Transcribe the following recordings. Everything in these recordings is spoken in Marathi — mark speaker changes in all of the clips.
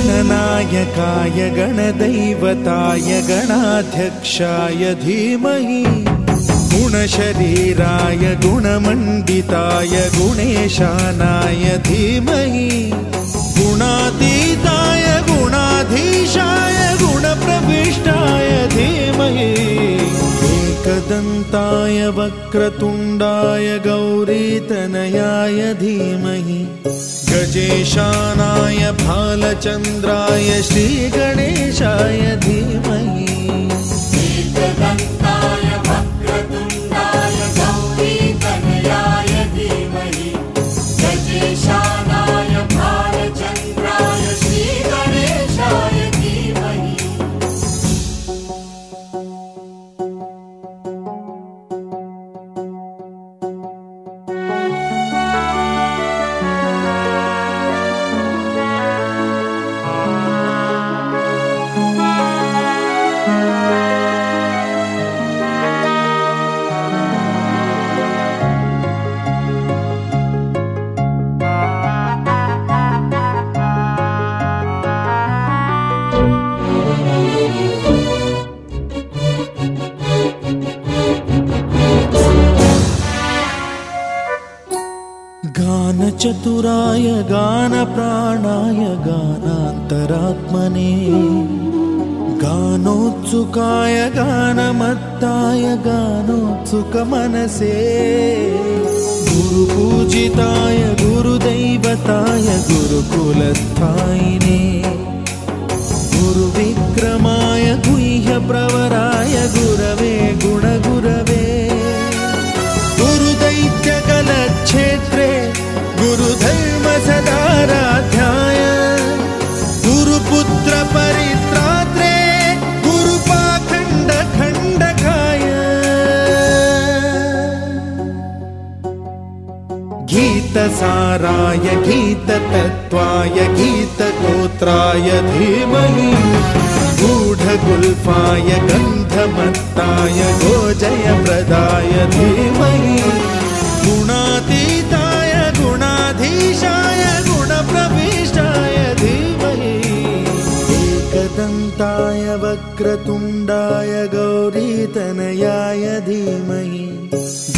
Speaker 1: गणनायकाय गणदैवताय गणाध्यक्षाय धीमहि गुणशरीराय गुणमण्डिताय गुणेशानाय धीमहि गुणातीताय गुणाधीशाय गुणप्रविष्टाय धीमहि एकदन्ताय वक्रतुण्डाय गौरीतनयाय धीमहि गजेशानाय भालचन्द्राय श्रीगणेशाय धीमहि
Speaker 2: एकदन्ताय वक्रतुण्डाय गौरीतनयाय धीमहि गजेशानाय भालचन्द्राय श्रीगणेशाय धीमहि
Speaker 1: गानचतुराय गानप्राणाय गानान्तरात्मने गानोत्सुकाय गानमत्ताय गानोत्सुकमनसे गुरुपूजिताय गुरुदैवताय गुरुकुलस्थायिने गुरुविक्रमाय गुह्यप्रवराय गुरवे गुणगुरवे गुरुदैत्यकलक्षेत्रे गुरुधर्मसदाराध्याय गुरुपुत्र परित्रात्रे गुरुपाखण्डखण्डकाय गीतसाराय गीततत्त्वाय गीतगोत्राय धीमहि गूढगुल्फाय गन्धमत्ताय गोजयप्रदाय धीमहि गुणातीताय गुणाधीशाय गुणप्रविष्टाय धीमहि एकदन्ताय वक्रतुण्डाय गौरीतनयाय धीमहि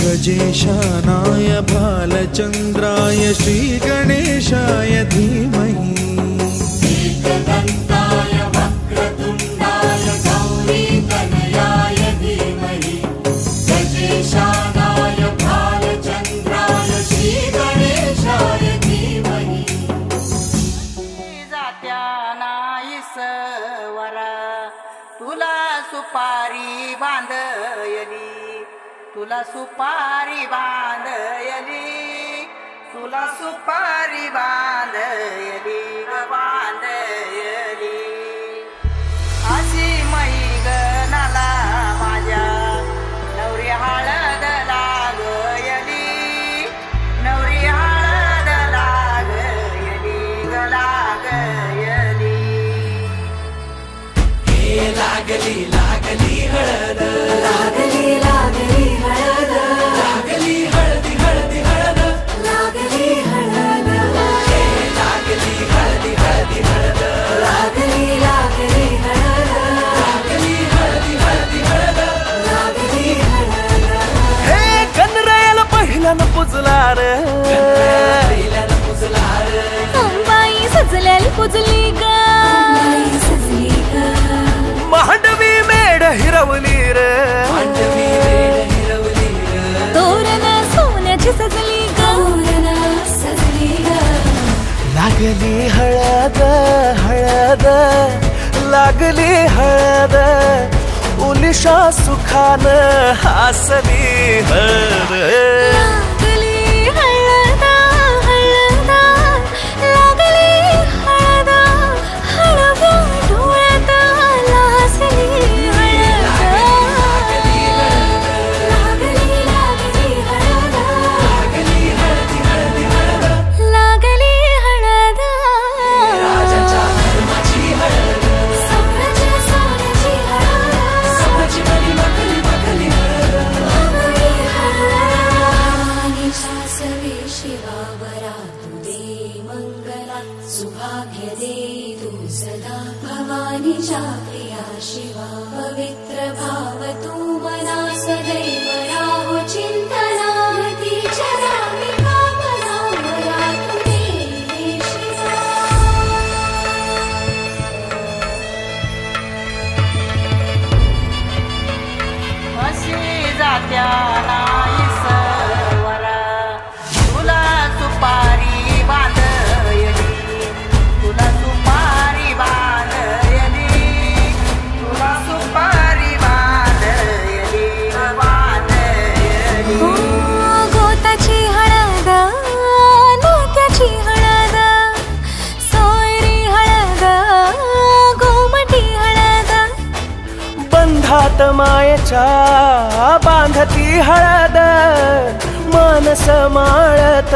Speaker 1: गजेशानाय भालचन्द्राय श्रीगणेशाय धीमहि
Speaker 2: एकदन्ताय वक्रतुण्डाय गौरीतनयाय धीमहि गजेशानाय भालचन्द्राय श्रीगणेशाय धीमहि
Speaker 3: जात्या नाईसवरा तुला सुपारी बांधयली तुला सुपारी बांधयली तुला सुपारी बांधयली बांधयली अशी मैगनाला माझ्या नवरी हळद लागयली नवरी हळद लागयली लागयली
Speaker 4: हे लागली लागली हळद
Speaker 2: लागली लागली हळद
Speaker 4: लागली हळदी हळदी हळद
Speaker 2: लागली हळद
Speaker 4: हे लागली हळदी हळदी हळद
Speaker 2: लागली लागली हळद
Speaker 4: लागली हळदी हळदी हळद
Speaker 2: लागली हळद
Speaker 4: हे कनरायाला पहिल्यानं पुजला रे पहिल्यानं पुजला रे
Speaker 5: अंबाई सजल्याला पुजली ग
Speaker 2: सजली ग
Speaker 4: मांडवी मेढ हिरवली रे
Speaker 6: लागली हळद उलिशा सुखान हसली हळद
Speaker 5: लागली हळद हळद लागली हळद हळव्या डोळ्यात लाजली हळद
Speaker 2: लागली लागली हळद
Speaker 5: लागली हळद
Speaker 4: राजाच्या धर्माची हळद
Speaker 2: सोन्याच्या सोन्याची हळद
Speaker 4: सोन्याची मनी मखली मखली हळद
Speaker 2: भवानीच्या सवे शिवावरा तू दे मंगला सुभाग्य दे तू सदा भवानीच्या प्रिया शिवा पवित्र भाव तू मना सदैव राहो चिंतना तिच्या नामी कामना मला तू दे शिवा
Speaker 3: अशी जात्या नाही सवरा तुला सुपारी बांधयली तुला सुपारी बांधयली तुला सुपारी बांधयली बांधयली
Speaker 5: गोताची हळद नात्याची हळद सोयरी हळद गोमटी हळद
Speaker 6: बंधात मायेच्या बांधती हळद मानस माळत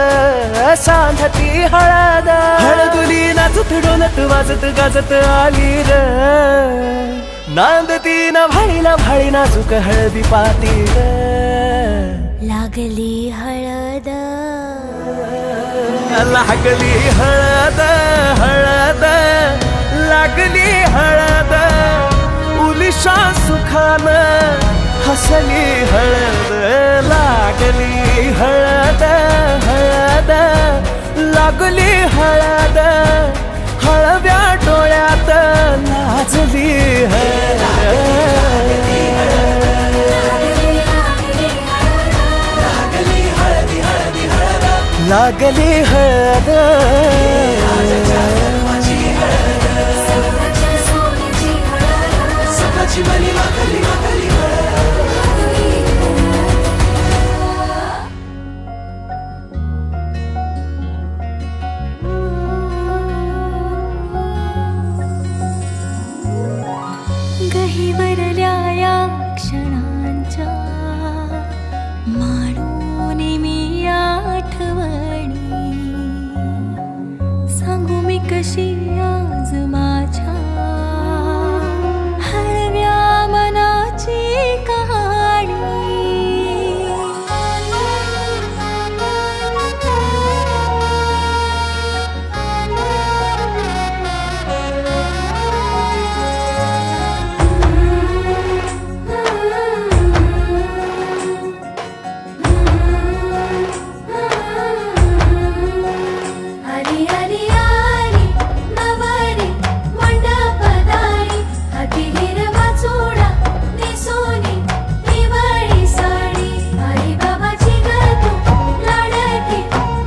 Speaker 6: सांधती हळद हळदुली नाचत डोलत वाजत गाजत आली र नांदती न भाळी नाजूक हळदी पाती र
Speaker 5: लागली हळद
Speaker 6: लागली हळद हळद लागली हळद उलिशा सुखान हसली हळद लागली हळद हळद लागली हळद हळव्या डोळ्यात लाजली हळद लागली हळद
Speaker 2: सोन्याच्या सोन्याची हळद
Speaker 4: सोन्याची मनी मखली मखली हळद
Speaker 5: गहिवरल्या या क्षणांच्या माणून मी आठवणी सांगू मी कशी आज माझ्या हळव्या मनाची
Speaker 2: आली आली आली नवारी मंडपदारी हाती हिरवा चोडा नेसोनी दिवाळी साडी आई बाबाची गतू लाडकी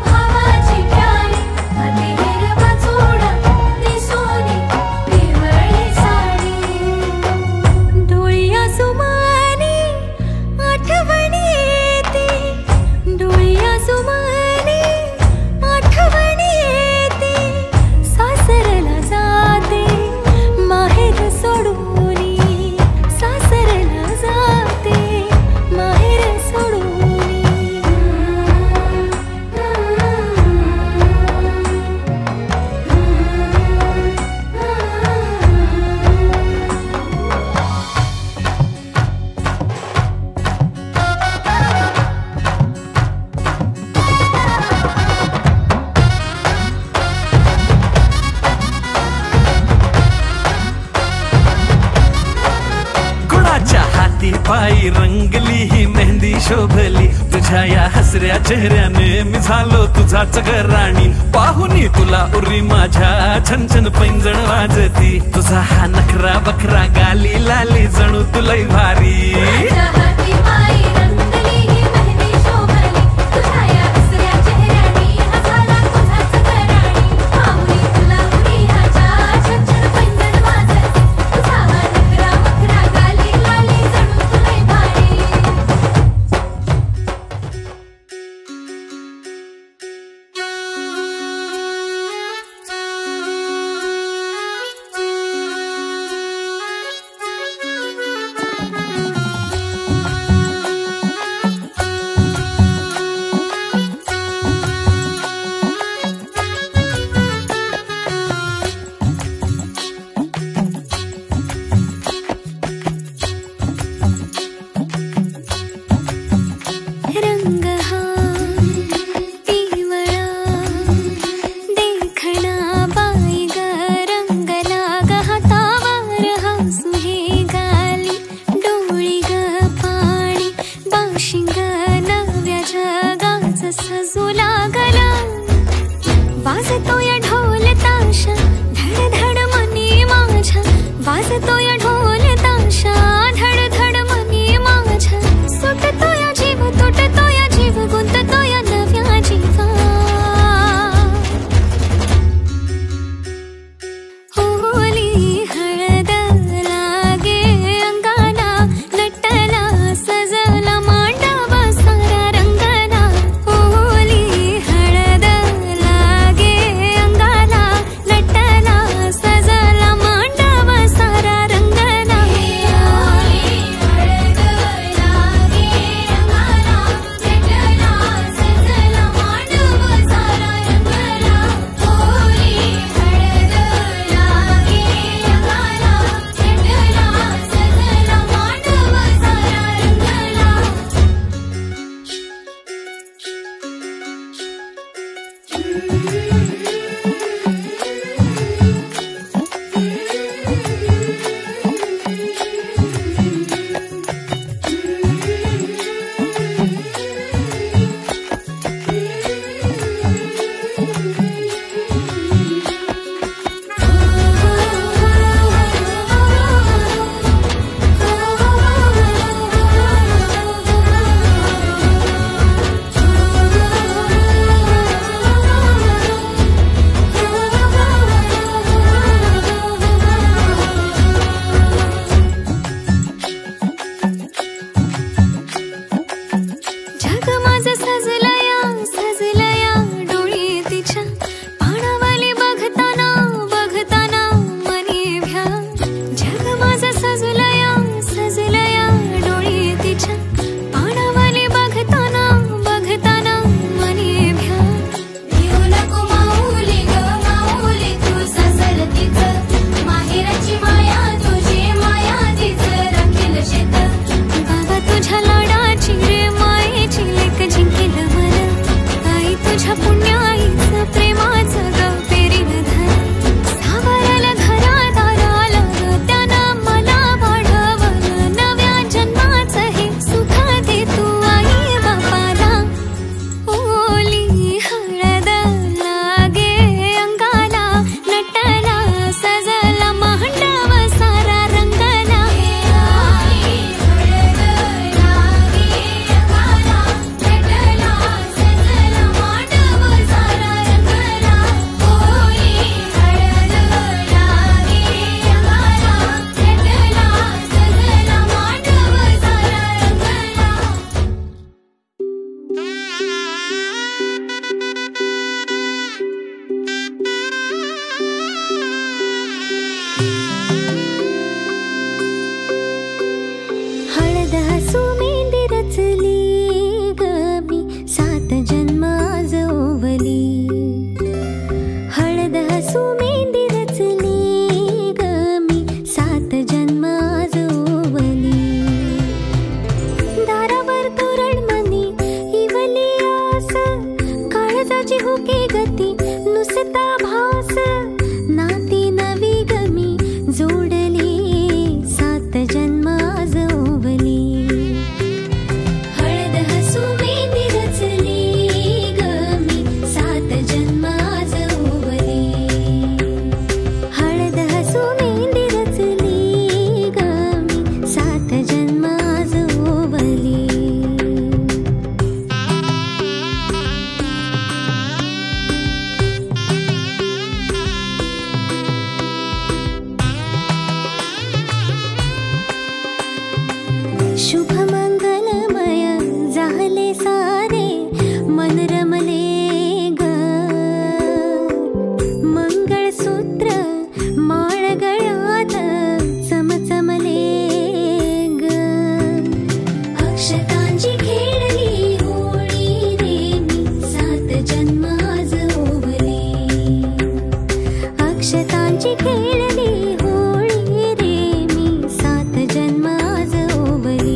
Speaker 2: भावाची प्यारी हाती हिरवा चोडा नेसोनी दिवाळी साडी
Speaker 5: डोळ्या सुमानी आठवणी येते डोळ्या सुमानी आठवणी येते सासरला जाते माहेर सोडूनी सासरला जाते माहेर सोडूनी
Speaker 1: कुणाच्या हाती पायी रंगली ही मेहंदी शोभली तुझ्या या हसऱ्या चेहऱ्याने मी झालो तुझाच घराणी पाहुनी तुला उरी माझ्या छनछन पैंजण वाजती तुझा हा नखरा बखरा गाली लाली जणू तुलई भारी
Speaker 2: हाती पायी रंगली ही मेहंदी शोभली तुझ्या या हसऱ्या चेहऱ्यानी हसाला तुझाच घराणी पाहुणी तुला उरी ह्याच्या छनछन पैंजण वाजती
Speaker 5: शुभ मंगलमय झाले सारे मन रमले ग मंगळसूत्र माळ गळ्यात चमचमले ग अक्षतांची खेळली होळी रे मी 7 जन्म आज ओवले अक्षतांची खेळली होळी रे मी 7 जन्म आज ओवले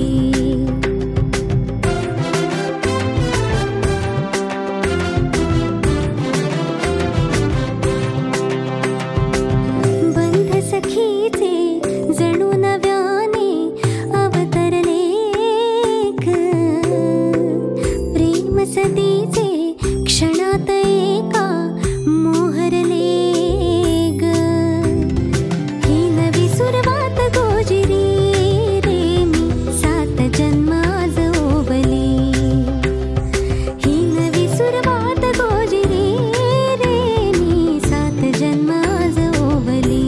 Speaker 5: बंध सखीचे जणू नव्याने अवतरले ग प्रेम सदीचे क्षणात एका मोहरले ग ही नवी सुरवात गोजिरी रे मी 7 जन्म आज ओवले ही नवी सुरवात गोजिरी रे मी 7 जन्म आज ओवले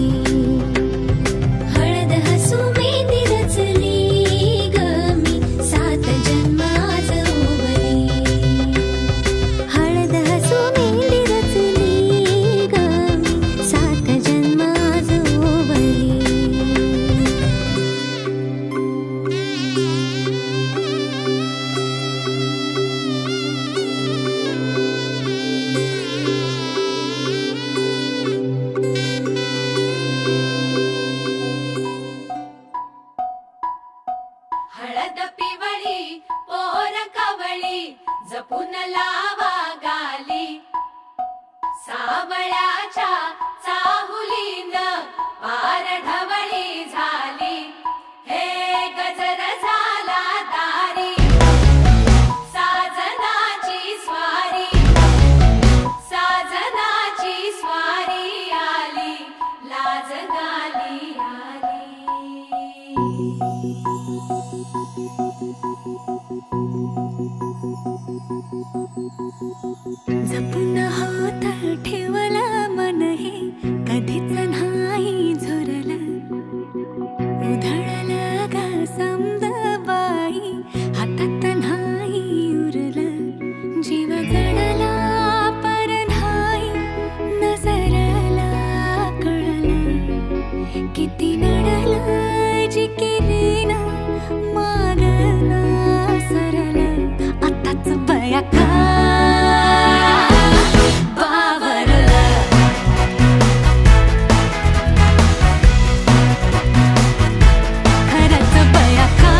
Speaker 5: हळद हसू मेहंदी रचली ग मी 7 जन्म आज ओवले हळद हसू मेहंदी रचली ग मी 7 जन्म आज ओवले
Speaker 2: हळद पिवळी पोर कवळी जपून लावा गाली सावळ्याच्या चाहुलीन पार ढवळी झाली हे गजर झाला दारी साजनाची स्वारी आली लाज गाली आली
Speaker 5: जपून होत ठेवला मन हे कधीच नाही झुरलं उधळलं ग समद बाई हातात नाही उरलं जीव जडला पर नाही नजरला कळलं किती नडलं जिकिरीना मागना सरलं आताच बया का बावरलं खरंच बया का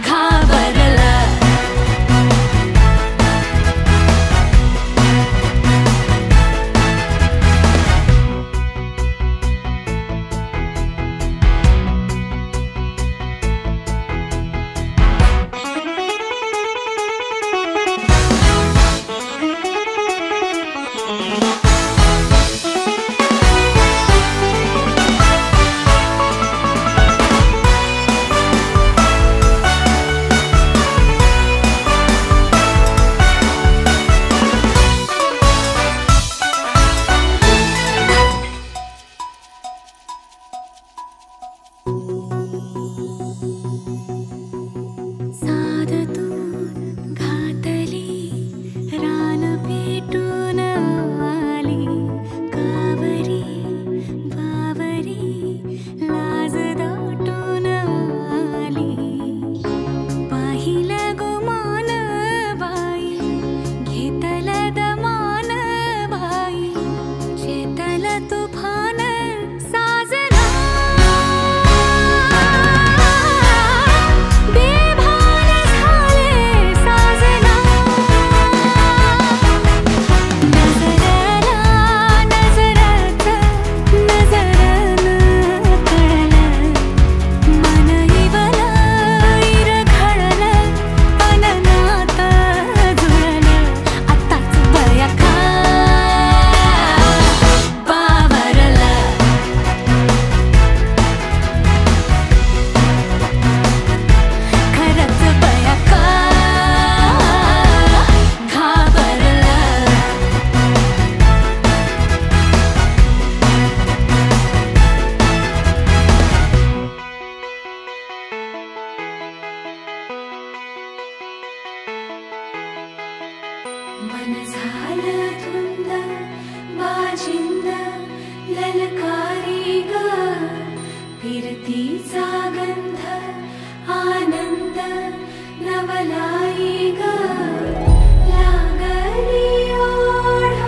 Speaker 5: घाबरलं
Speaker 2: ललकारी ग फिरतीचा गंध आनंद नवलाई ग लागली ओढ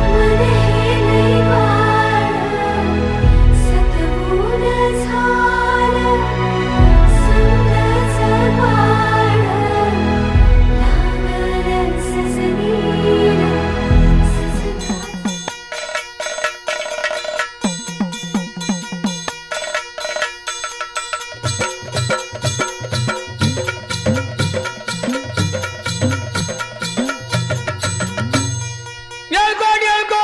Speaker 2: मन हे लई सतबून झालं संगच बाळ लागलं सजनीला
Speaker 7: येळकोट येळकोट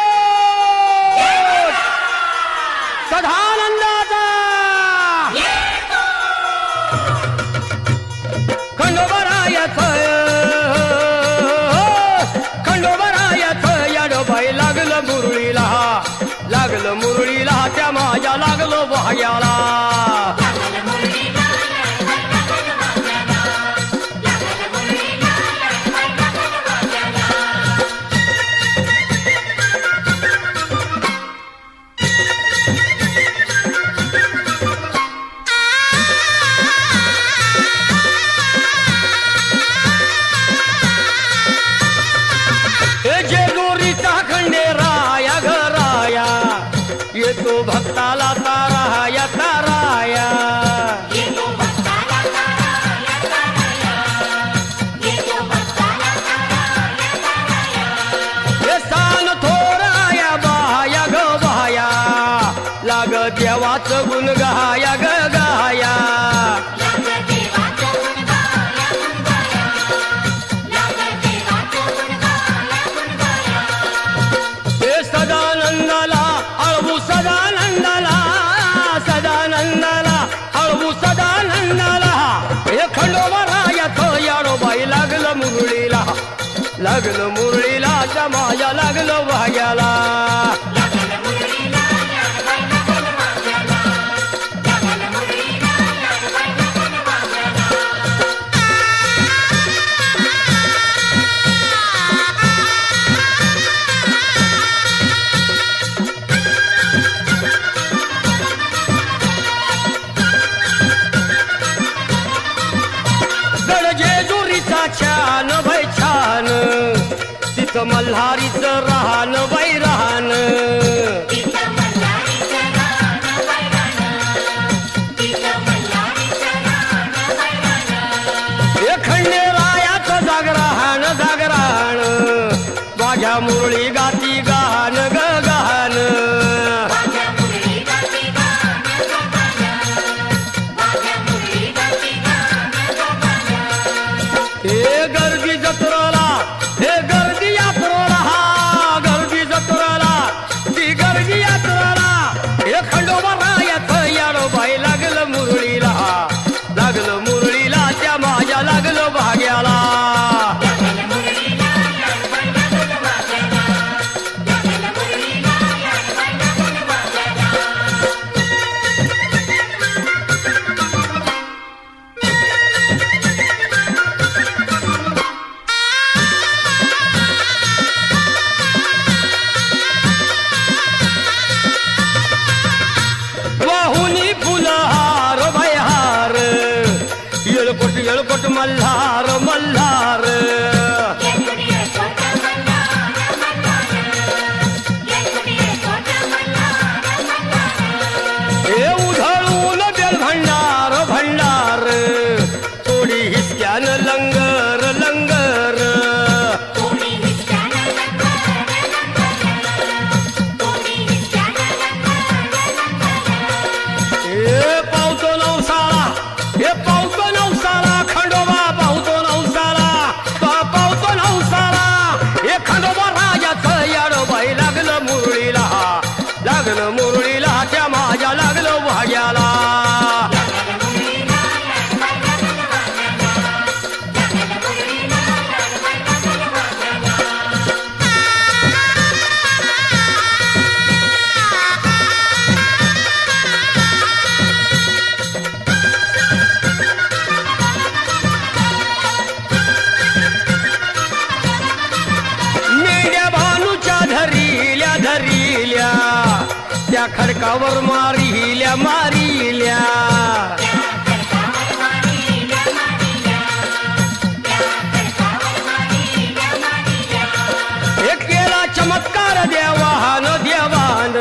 Speaker 7: सदानंदाचा खंडोबरायाचं याडोबाई लागलं मुरळीला त्या माझ्या लागलो भाग्याला येतो भक्ताला ताराया ताराया हे सान थोराया बाया ग बाया लाग देवाचं गुण गाया ग गाया हे सदानंदाला अळवू सदानंदाला सदानंदाला अळवू सदानंदाला हे खंडोबरायाचं याडोबाई लागलं मुरळीला त्या माझ्या लागलं भाग्याला छान बाई छान तिथं मल्हारीचं राहण बाई राहण हे खंडेरायाचं जागराहण माझ्या मुरळी गाती गान ग गान हे गर्दी जत्रेला हे गर्दी यात्रेला गर्दी जत्रेला ती गर्दी यात्रेला हे खंडोबरायाचं याडोबाई लागलं मुरळीला त्या माझ्या लागलं भाग्याला त्या खडकावर मारिल्या मारिल्या एक केला चमत्कार देवान देवान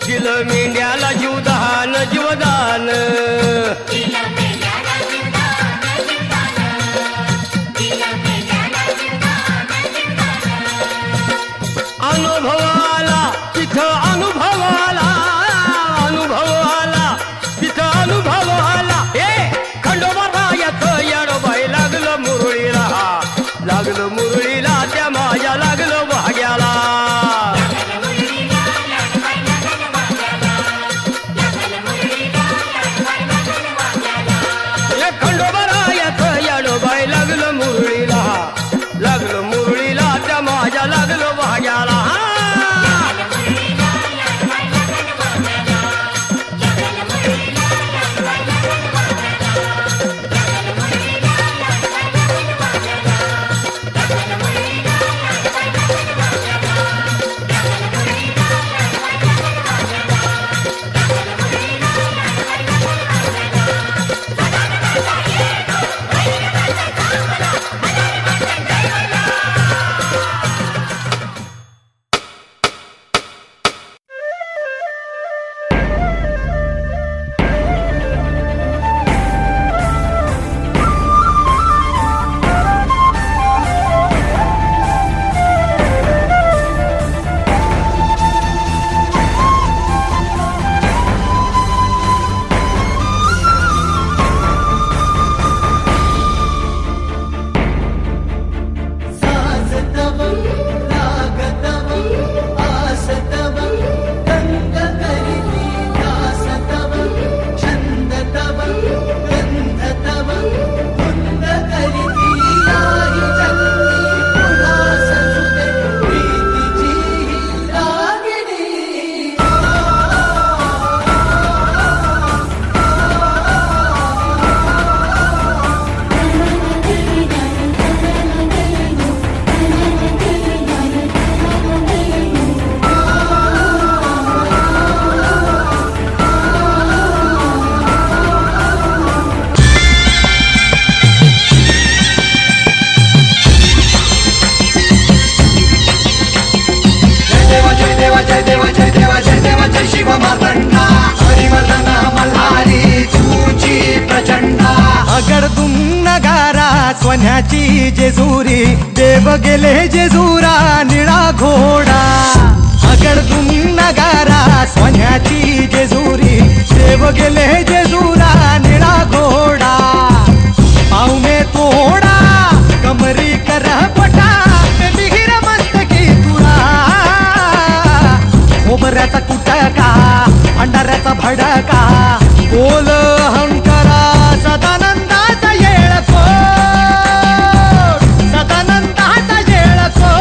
Speaker 7: दिलं मेंढ्याला जीवदान जीवदान अनुभवाला तिथं अनुभवाला अनुभवाला तिथं अनुभवाला हे खंडोबा याचं येडोबाई लागलं मुरळीला त्या माझ्या लागलं भाग्याला हे खंडोबा याचं येडोबाई लागलं मुरळीला त्या माझ्या लागलं भाग्याला
Speaker 8: सोन्याची जेजुरी देव गेले जेजुरा निळा घोडा अगडतून नगारा सोन्याची जेजुरी देव गेले जेजुरा निळा घोडा पावमे तोडा कमरी कर पटा बिहिर मस्तकी तुरा खोबऱ्याचा कुटका अंडाऱ्याचा भडका बोल हंकरा सदानंदाचा येळको सदानंदाचा येळको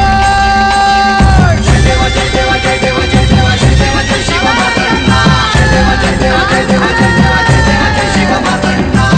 Speaker 8: जय देव जय देव जय देव जय देव जय देव जय शिव मातंगा जय देव जय देव जय देव जय देव जय देव जय शिव मातंगा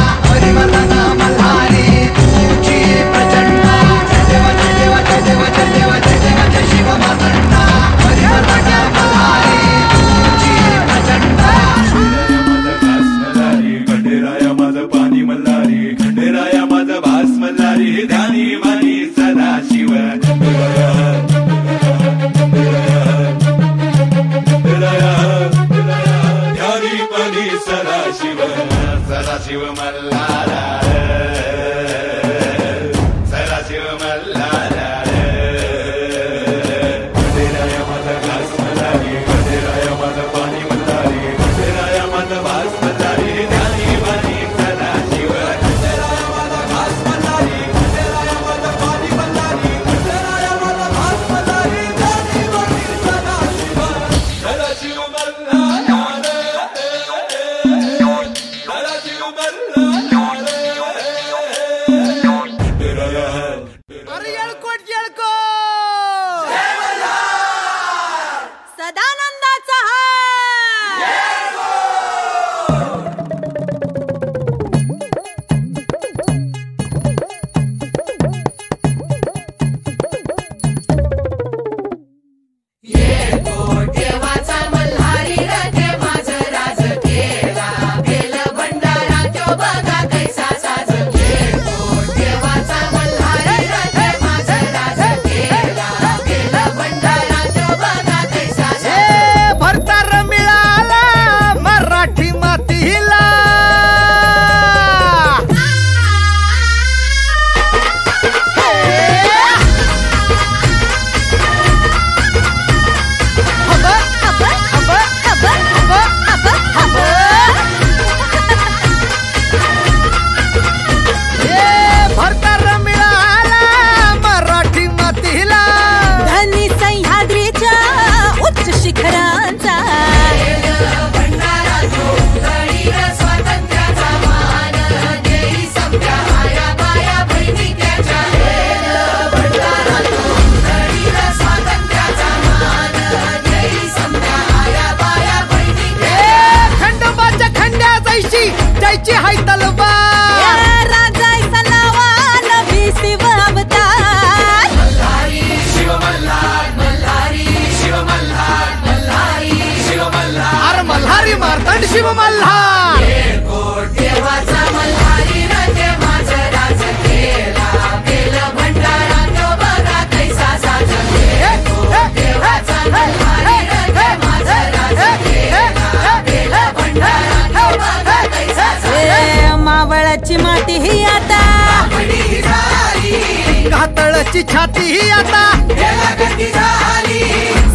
Speaker 8: शिव मल्हार
Speaker 4: देवाचा मल्हारी रथे माझं राज केला केलं भंडारा तो बघा कैसा साजा देवाचा मल्हारी रथे माझं राज केला केलं भंडारा तो बघा कैसा साजा
Speaker 3: मावळाची माती ही आता
Speaker 8: घातळची छाती ही आता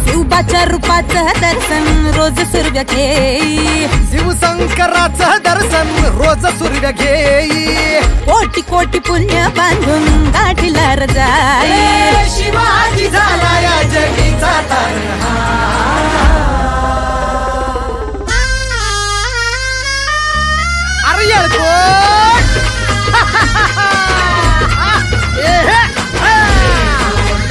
Speaker 3: शिवबाच्या रूपाचं दर्शन रोज सूर्य घेई
Speaker 8: शिवशंकराचं दर्शन रोज सूर्य घेई
Speaker 3: कोटी कोटी पुण्य बांधून गाठीला जाई
Speaker 8: शिवाजी झाला या जगीचा अरे येळकोट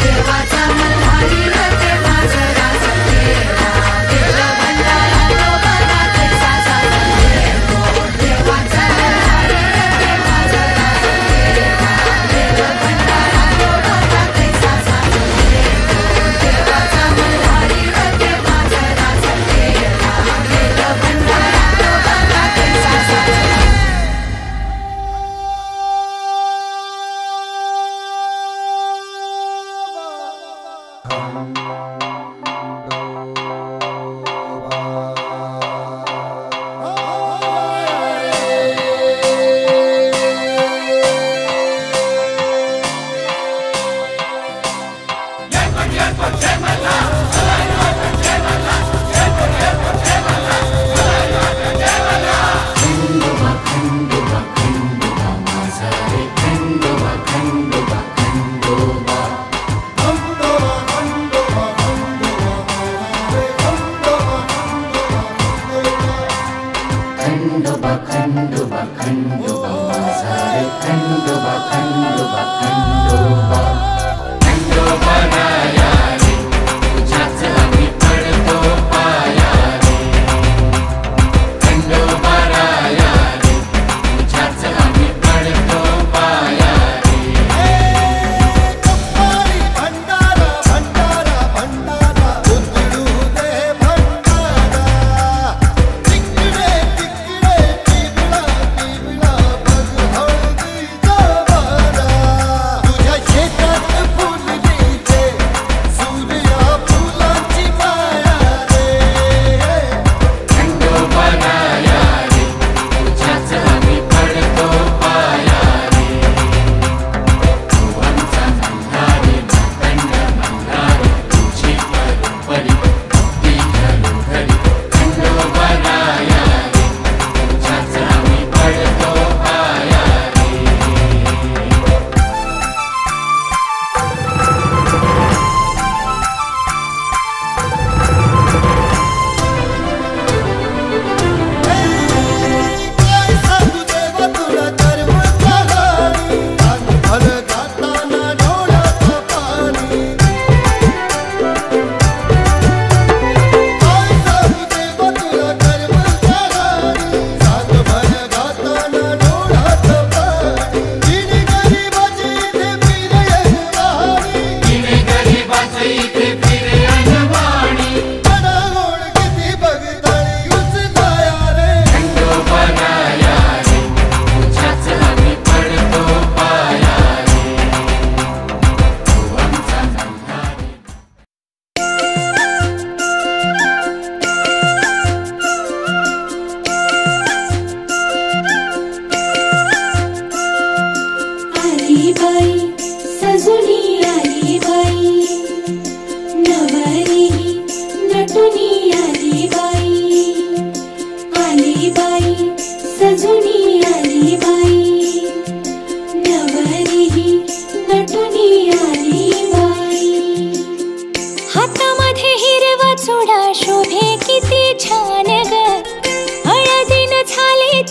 Speaker 4: देवाचा मल्हारी रथे माझं राज केला केलं भंडारा तो बघा कैसा साजा देवाचा मल्हारी रथे माझं राज केला केलं भंडारा तो बघा कैसा साजा देवाचा मल्हारी रथे माझं राज केला केलं भंडारा तो बघा कैसा साजा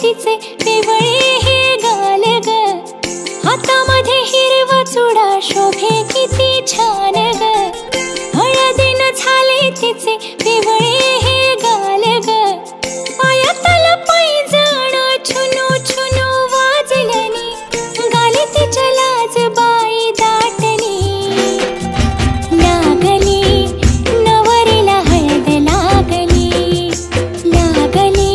Speaker 5: तिचे पिवळे हे गाल ग, हातामध्ये हिरवा चुडा शोभे किती छान ग, हळदीनं झाले तिचे पिवळे हे गाल ग, पायातलं पैंजण छुनू छुनू वाजलनी, गाली तिच्या लाज बाई दाटली, लागली नवरीला हळद लागली, लागली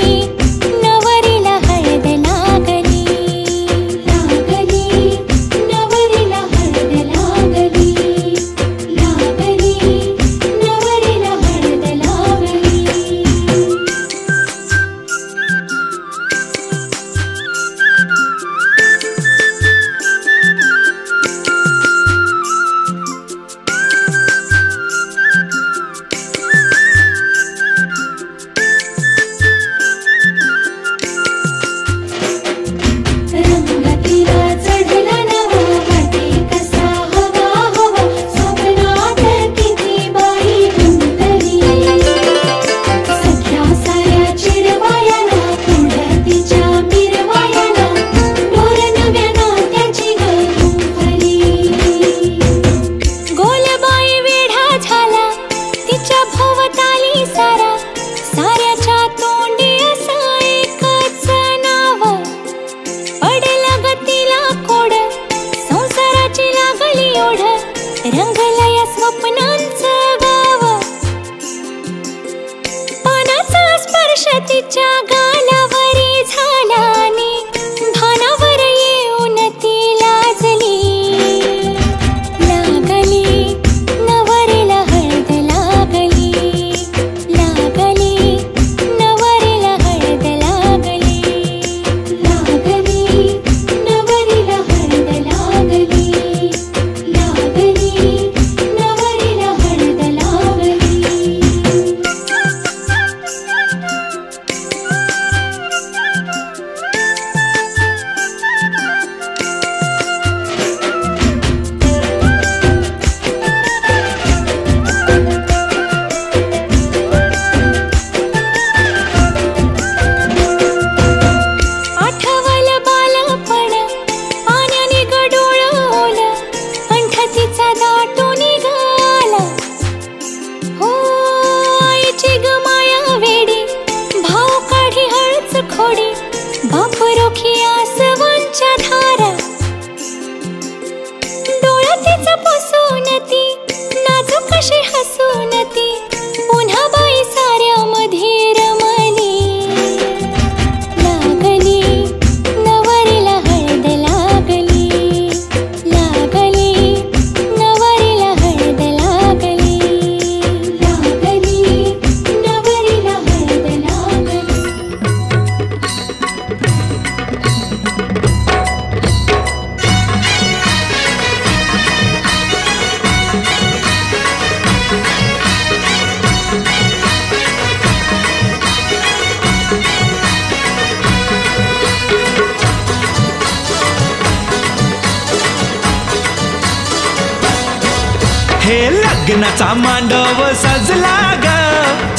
Speaker 1: हे लग्नाचा मांडव सजला ग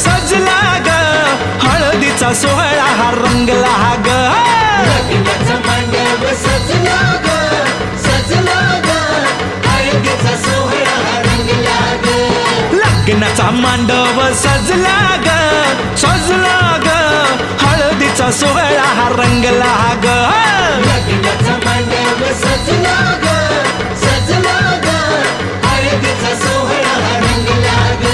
Speaker 1: सजला ग हळदीचा सोहळा हा रंगला ग
Speaker 4: लग्नाचा मांडव सजला ग सजला ग हळदीचा सोहळा रंगला ग
Speaker 1: लग्नाचा मांडव सजला ग सजला ग हळदीचा सोहळा हा रंगला ग
Speaker 4: लग्नाचा मांडव सजला ग सजला ग हळदीचा सोहळा रंगला ग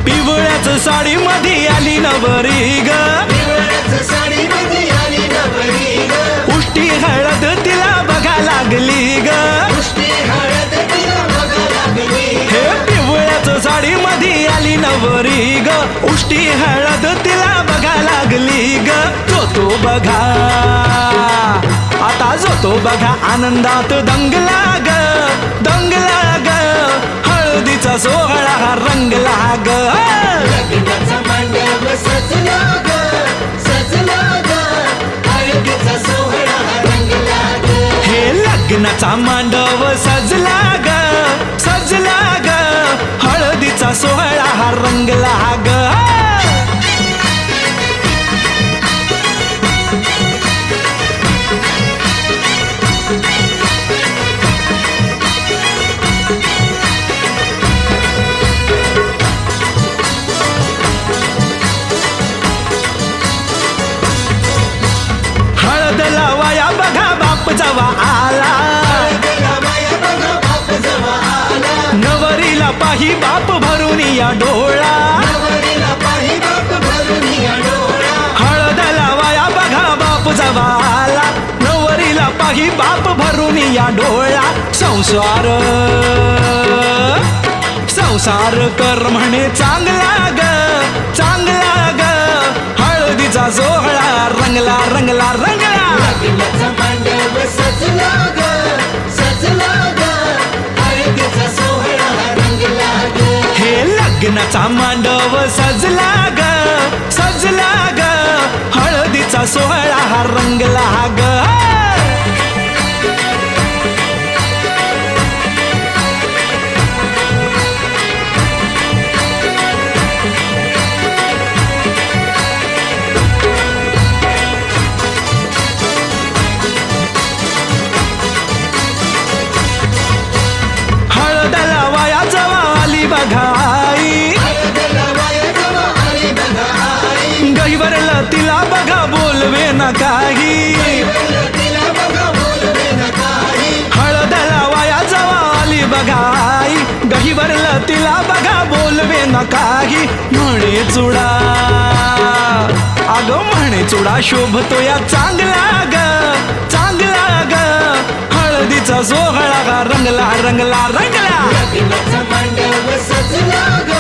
Speaker 1: पिवळ्याच साडी मध्ये आली नवरी ग
Speaker 4: साडी मध्ये आली नवरी ग
Speaker 1: उष्टी हळद तिला बघा लागली ग
Speaker 4: पुष्टी हळद तिला बघा लागली
Speaker 1: हे पिवळ्याच साडी मध्ये आली नवरी ग उष्टी हळद तिला बघा लागली ग जो तो बघा आता जो तो बघा आनंदात दंगला ग दंगला ग हळदीचा सोहळा हा रंगला ग
Speaker 4: लग्नाचा मांडव सजला ग सजला ग हळदीचा सोहळा रंगला ग
Speaker 1: हे लग्नाचा मांडव सजला ग सजला ग हळदीचा सोहळा हा रंगला ग हळद लावाया बघा बाप जवा आला
Speaker 4: बाप जवा आला
Speaker 1: नवरीला पाही बाप भरून या डोळा
Speaker 4: नवरीला पाही बाप भरून या डोळा
Speaker 1: हळद लावाया बघा बाप जवा आला नवरीला पाही बाप भरून या डोळा संसार संसार कर म्हणे चांगला ग चांगला ग हळदीचा सोहळा रंगला रंगला रंगला
Speaker 4: लग्नाचा मांडव सजला ग सजला ग हळदीचा सोहळा रंगला ग
Speaker 1: हे लग्नाचा मांडव सजला ग सजला ग हळदीचा सोहळा हा रंगला ग हळद लावाया जवा आली बघाई
Speaker 4: हळद लावाया जवा आली बघा आई
Speaker 1: गहिवरलं तिला बघा बोलवे न काही
Speaker 4: तिला बघा बोलवे न काही
Speaker 1: हळद लावाया जवा आली बघाई गहिवरलं तिला बघा बोलवे न काही म्हणे चुडा अगं म्हणे चुडा शोभतो या चांगला ग चांगला ग हळदीचा सोहळा गा रंगला रंगला रंगला
Speaker 4: लग्नाचा मांडव सजला ग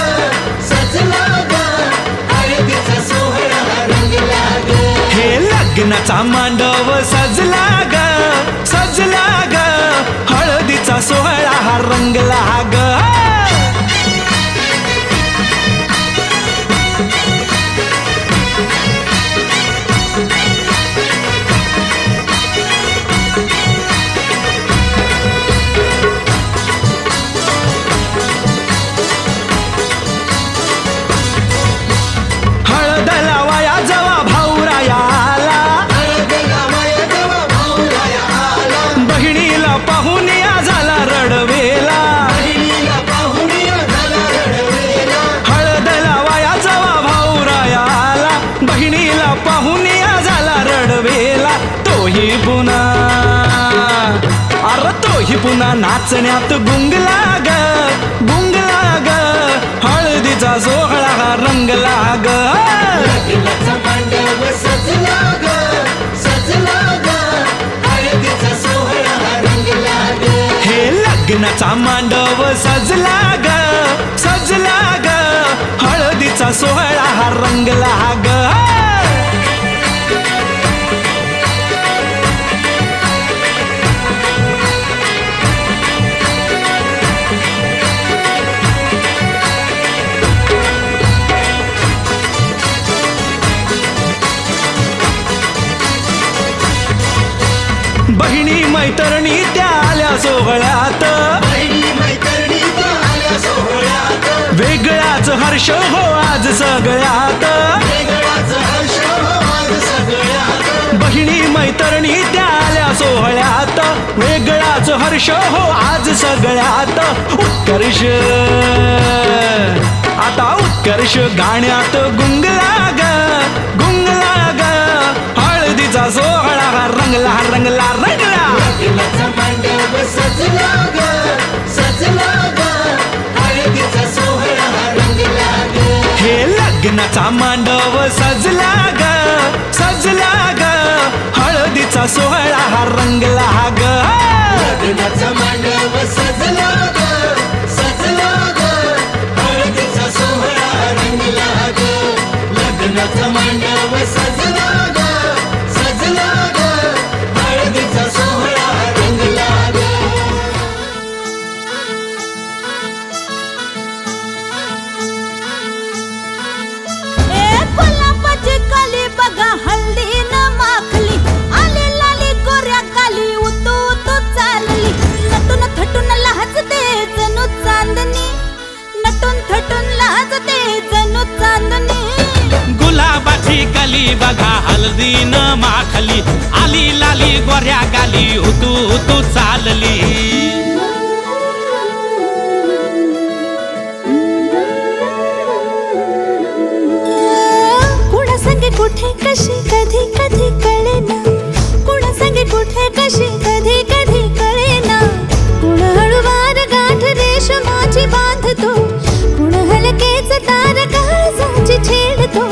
Speaker 4: सजला ग हळदीचा सोहळा रंगला ग
Speaker 1: हे लग्नाचा मांडव सजला ग सजला ग हळदीचा सोहळा हा रंगला ग हळद लावाया जवा भाऊराया आला
Speaker 4: हळद लावाया जवा भाऊराया आला
Speaker 1: बहिणीला पाहून या झाला रडवेला
Speaker 4: बहिणीला पाहून या झाला रडवेला
Speaker 1: हळद लावाया जवा भाऊराया आला बहिणीला पाहून या झाला रडवेला तोही पुन्हा अरे तोही पुन्हा नाचण्यात गुंगला ग गुंगला ग हळदीचा सोहळा हा रंगला ग
Speaker 4: लग्नाचा मांडव सजला ग सजला ग हळदीचा सोहळा रंगला ग
Speaker 1: हे लग्नाचा मांडव सजला ग सजला ग हळदीचा सोहळा हा रंगला ग बहिणी मैत्रिणी त्या आल्या सोहळ्यात, वेगळाच हर्ष हो आज सगळ्यात, बहिणी मैत्रिणी त्या आल्या सोहळ्यात, वेगळाच हर्ष हो आज सगळ्यात. उत्कर्ष आता उत्कर्ष गाण्यात गुंगला ग गुंगला ग, हळदीचा सोहळा रंगला रंगला रंगला.
Speaker 4: लग्नाचा मांडव सजला ग सजला ग, हळदीचा सोहळा रंगला ग.
Speaker 1: हे लग्नाचा मांडव सजला ग सजला ग, हळदीचा सोहळा रंगला ग.
Speaker 4: लग्नाचा मांडव सजला ग सजला ग, हळदीचा सोहळा रंगला ग. लग्नाचा मांडव सजला ग सजला ग, हळदीचा सोहळा रंगला ग.
Speaker 3: गुलाबाची कली बघा हल्दी न माखली, आली लाली गोऱ्या गाली उतू उतू चालली. नटून थटून लाजते जणू चांदणी, नटून थटून लाजते जणू चांदणी.
Speaker 1: गुलाबाची कली बघा हल्दी न माखली, आली लाली गोऱ्या गाली उतू उतू चालली.
Speaker 5: संगे कुठे कशी कधी कधी कळेना, कुणा संगे कुठे कशी कधी कधी कळेना. कुण हळूवार गाठ रेशमाची बांधतो, कुण हलकेच तार काळजाची छेडतो.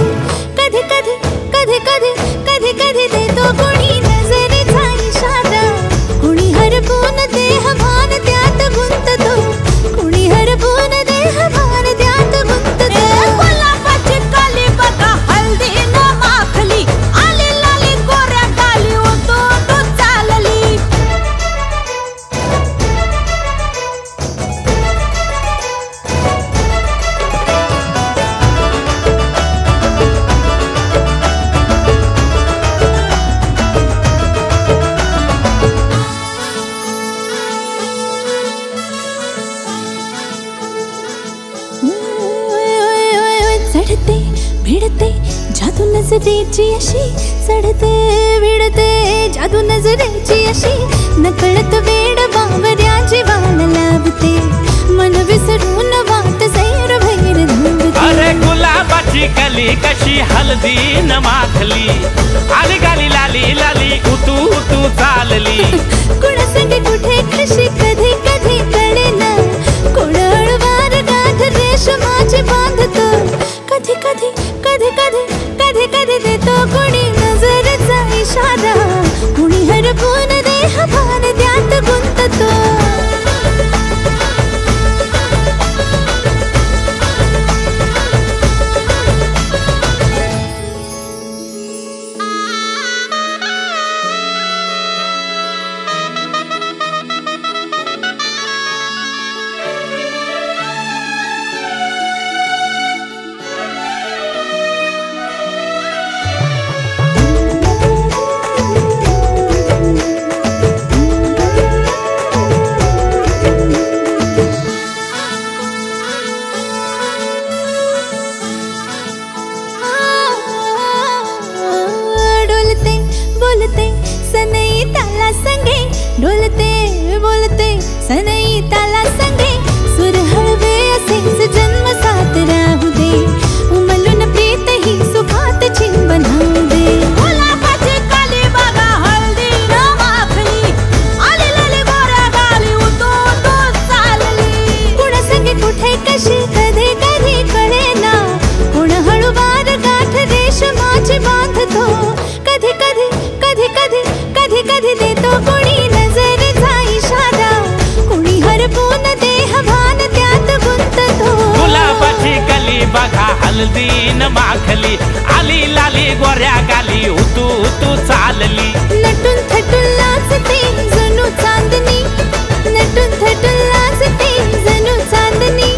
Speaker 5: कधी कधी कधी कधी कधी कधी देतो कुणी नजरेचा इशारा, कुणी हरपून देह भान त्यात गुंततो, कुणी हरपून देह भान त्यात गुंततो.
Speaker 3: गुलाबाची कली बघा हल्दी न माखली, आली लाली गोऱ्या गाली उतू उतू चालली.
Speaker 5: चढते भिडते जादू नजरेची अशी, चढते भिडते जादू नजरेची अशी. नकळत वेड बावऱ्याची वाण लावते, मन विसरून वाट सैर भैर धावते.
Speaker 1: अरे गुलाबाची कली कशी हल्दी न माखली, आली गाली लाली लाली उतू उतू चालली.
Speaker 5: कुणा संगे कुठे कशी कधी कधी कळेना, कोण हळवार गाठ रेशमाची बांधतो. कधी कधी कधी कधी कधी कधी देतो कुणी नजरेचा इशारा, कुणी हरपून देह भान त्यात गुंततो. बोलते सनई ताला संगे, डोलते बोलते सनई ताला संगे. सुर हळवे असेच जन्म साथ राहू दे, उमलून प्रीत ही सुखात चिंबन होऊ दे.
Speaker 3: गुलाबाची कली बघा हल्दी न माखली, आली लाली गोऱ्या गाली उतू उतू चालली.
Speaker 5: कुणा संगे कुठे कशी कधी कधी कळेना, कुण हळूवार गाठ रेशमाची बांधतो. कधी कधी कधी कधी कधी कधी देतो कुणी नजरेचा इशारा, कुणी हरपून देह भान त्यात गुंततो.
Speaker 1: गुलाबाची कली बघा हल्दी न माखली, आली लाली गोऱ्या गाली उतू उतू चालली.
Speaker 5: नटून थटून लाजते जणू चांदणी, नटून थटून लाजते जणू चांदणी.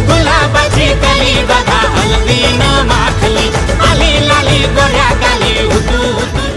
Speaker 1: गुलाबाची कली बघा हल्दी न माखली, आली लाली गोऱ्या गाली उतू उतू.